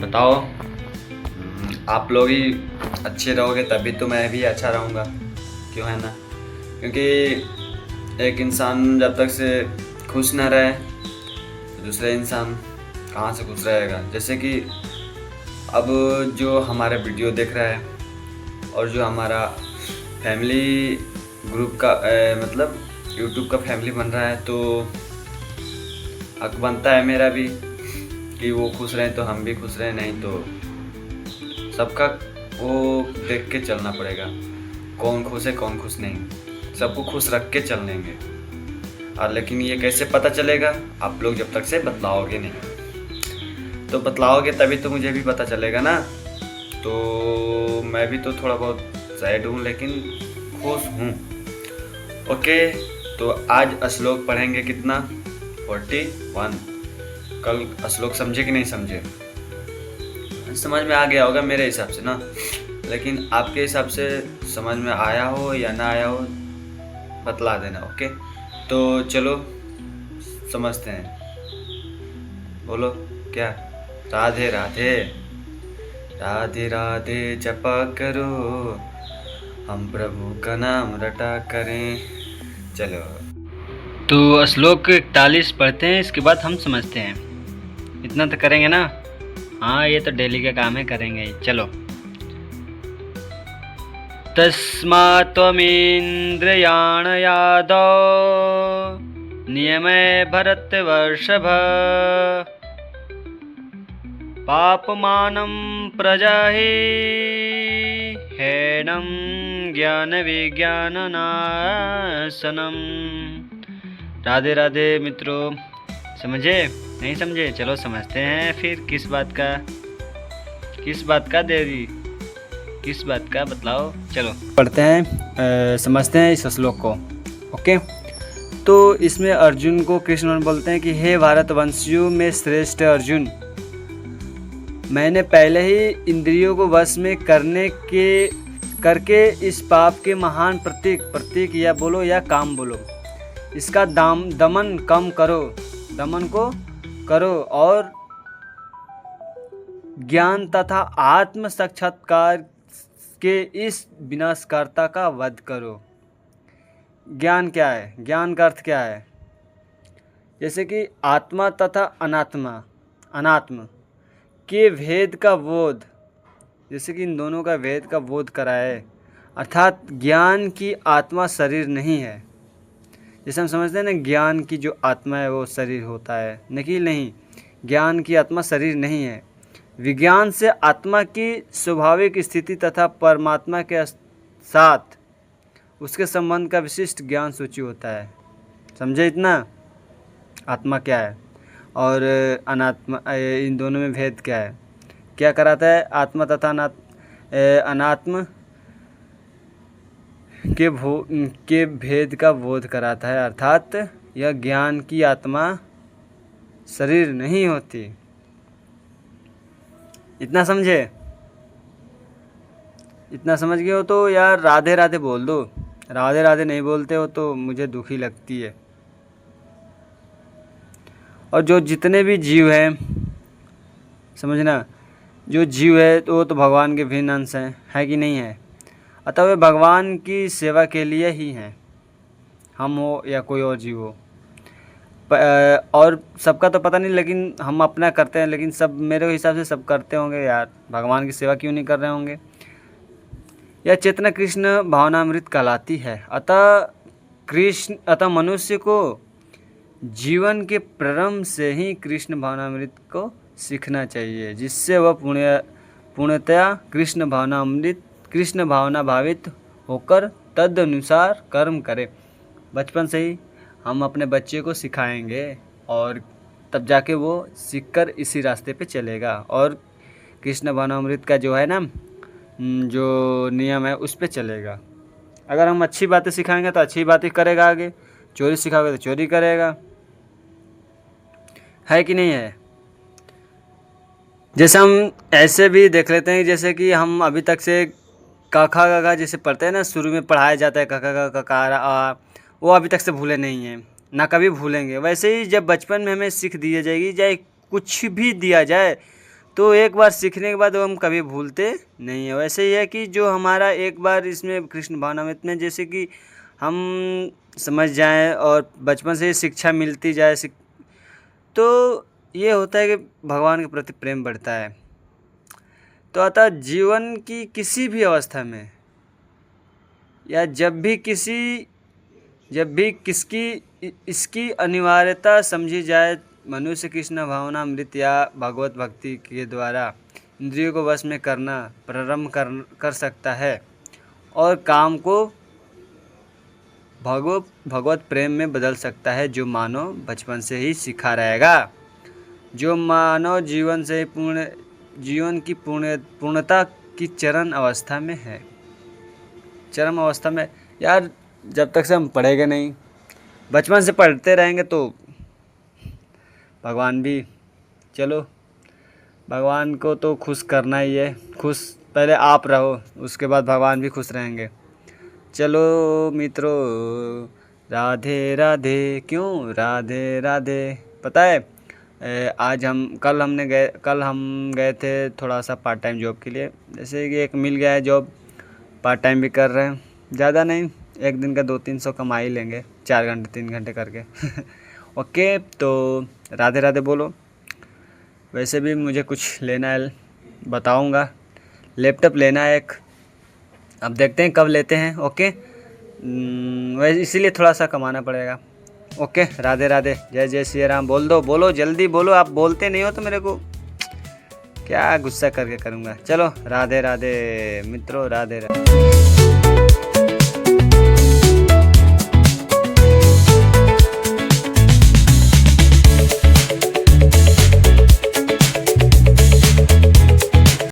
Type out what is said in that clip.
बताओ। आप लोग ही अच्छे रहोगे तभी तो मैं भी अच्छा रहूँगा, क्यों है ना। क्योंकि एक इंसान जब तक से खुश न रहे तो दूसरा इंसान कहाँ से खुश रहेगा। जैसे कि अब जो हमारा वीडियो देख रहा है और जो हमारा फैमिली ग्रुप का मतलब यूट्यूब का फैमिली बन रहा है, तो हक बनता है मेरा भी कि वो खुश रहें तो हम भी खुश रहें, नहीं तो सबका वो देख के चलना पड़ेगा, कौन खुश है कौन खुश नहीं, सबको खुश रख के चल लेंगे। और लेकिन ये कैसे पता चलेगा, आप लोग जब तक से बतलाओगे नहीं, तो बतलाओगे तभी तो मुझे भी पता चलेगा ना। तो मैं भी तो थोड़ा बहुत सैड हूँ लेकिन खुश हूँ। ओके, तो आज श्लोक पढ़ेंगे कितना, 41। कल श्लोक समझे कि नहीं समझे, समझ में आ गया होगा मेरे हिसाब से ना, लेकिन आपके हिसाब से समझ में आया हो या ना आया हो बतला देना। ओके, तो चलो समझते हैं। बोलो क्या। राधे राधे, राधे राधे जपा करो, हम प्रभु का नाम रटा करें। चलो, तो श्लोक 41 पढ़ते हैं, इसके बाद हम समझते हैं। इतना तो करेंगे ना। हाँ, ये तो डेली का काम है, करेंगे ही। चलो। तस्मात् त्वमिन्द्रियाण यादौ नियमे भरतवर्षभ, पापमानं प्रजाहि हैनं ज्ञानविज्ञाननाशनम्। राधे राधे मित्रों, समझे नहीं समझे? चलो समझते हैं फिर। किस बात का देरी, किस बात का बतलाओ। चलो पढ़ते हैं, समझते हैं इस श्लोक को। ओके, तो इसमें अर्जुन को कृष्ण बोलते हैं कि हे भारतवंशियों में श्रेष्ठ अर्जुन, मैंने पहले ही इंद्रियों को वश में करके इस पाप के महान प्रतीक या बोलो या काम बोलो, इसका दमन को करो और ज्ञान तथा आत्म साक्षात्कार के इस विनाशकर्ता का वध करो। ज्ञान क्या है? ज्ञान का अर्थ क्या है? जैसे कि आत्मा तथा अनात्म के भेद का बोध, जैसे कि इन दोनों का भेद का बोध कराए। अर्थात ज्ञान की आत्मा शरीर नहीं है। जैसे हम समझते हैं ना, ज्ञान की जो आत्मा है वो शरीर होता है, नहीं, ज्ञान की आत्मा शरीर नहीं है। विज्ञान से आत्मा की स्वाभाविक स्थिति तथा परमात्मा के साथ उसके संबंध का विशिष्ट ज्ञान सूची होता है। समझे इतना? आत्मा क्या है और अनात्मा, इन दोनों में भेद क्या है, क्या कराता है? आत्मा तथा अनात्म के भेद का बोध कराता है। अर्थात यह ज्ञान की आत्मा शरीर नहीं होती। इतना समझे? इतना समझ गए हो तो यार राधे राधे बोल दो। राधे राधे नहीं बोलते हो तो मुझे दुखी लगती है। और जो जितने भी जीव हैं, समझना, जो जीव है तो वो तो भगवान के भिन्न अंश हैं, है कि नहीं है? अतः वे भगवान की सेवा के लिए ही हैं, हम हो या कोई और जीव हो। और सबका तो पता नहीं, लेकिन हम अपना करते हैं, लेकिन सब मेरे हिसाब से सब करते होंगे यार। भगवान की सेवा क्यों नहीं कर रहे होंगे? यह चेतना कृष्ण भावनामृत कहलाती है। अतः मनुष्य को जीवन के प्रारंभ से ही कृष्ण भावनामृत को सीखना चाहिए, जिससे वह पूर्णतया कृष्ण भावना भावित होकर तदनुसार कर्म करे। बचपन से ही हम अपने बच्चे को सिखाएंगे और तब जाके वो सीखकर इसी रास्ते पे चलेगा और कृष्ण भावनामृत का जो है ना, जो नियम है उस पे चलेगा। अगर हम अच्छी बातें सिखाएंगे तो अच्छी बातें करेगा, आगे चोरी सिखाओगे तो चोरी करेगा, है कि नहीं है? जैसे हम ऐसे भी देख लेते हैं, जैसे कि हम अभी तक से काका जैसे पढ़ते हैं ना, शुरू में पढ़ाया जाता है काका, वो अभी तक से भूले नहीं हैं, ना कभी भूलेंगे। वैसे ही जब बचपन में हमें सीख दी जाएगी, चाहे कुछ भी दिया जाए तो एक बार सीखने के बाद वो हम कभी भूलते नहीं है। वैसे ही है कि जो हमारा एक बार इसमें कृष्ण भावनामृत में जैसे कि हम समझ जाएं और बचपन से ही शिक्षा मिलती जाए तो ये होता है कि भगवान के प्रति प्रेम बढ़ता है। तो अतः जीवन की किसी भी अवस्था में या जब भी इसकी अनिवार्यता समझी जाए, मनुष्य कृष्ण भावनामृत या भगवत भक्ति के द्वारा इंद्रियों को वश में करना प्रारंभ कर सकता है और काम को भगवत प्रेम में बदल सकता है, जो मानव बचपन से ही सीखा रहेगा। जो मानव जीवन की पूर्णता की चरम अवस्था में है। चरम अवस्था में यार, जब तक से हम पढ़ेंगे नहीं, बचपन से पढ़ते रहेंगे तो भगवान भी, चलो भगवान को तो खुश करना ही है। खुश पहले आप रहो, उसके बाद भगवान भी खुश रहेंगे। चलो मित्रों, राधे राधे। क्यों राधे राधे? पता है कल हम गए थे थोड़ा सा पार्ट टाइम जॉब के लिए। जैसे कि एक मिल गया है जॉब, पार्ट टाइम भी कर रहे हैं, ज़्यादा नहीं, एक दिन का 200-300 कमा ही लेंगे, 4 घंटे 3 घंटे करके। ओके, तो राधे राधे बोलो। वैसे भी मुझे कुछ लेना है, बताऊंगा। लैपटॉप लेना है एक, अब देखते हैं कब लेते हैं। ओके, वैसे इसीलिए थोड़ा सा कमाना पड़ेगा। ओके, राधे राधे, जय जय श्री राम। बोलो जल्दी बोलो, आप बोलते नहीं हो तो मेरे को क्या गुस्सा करके करूँगा। चलो राधे राधे मित्रों, राधे राधे।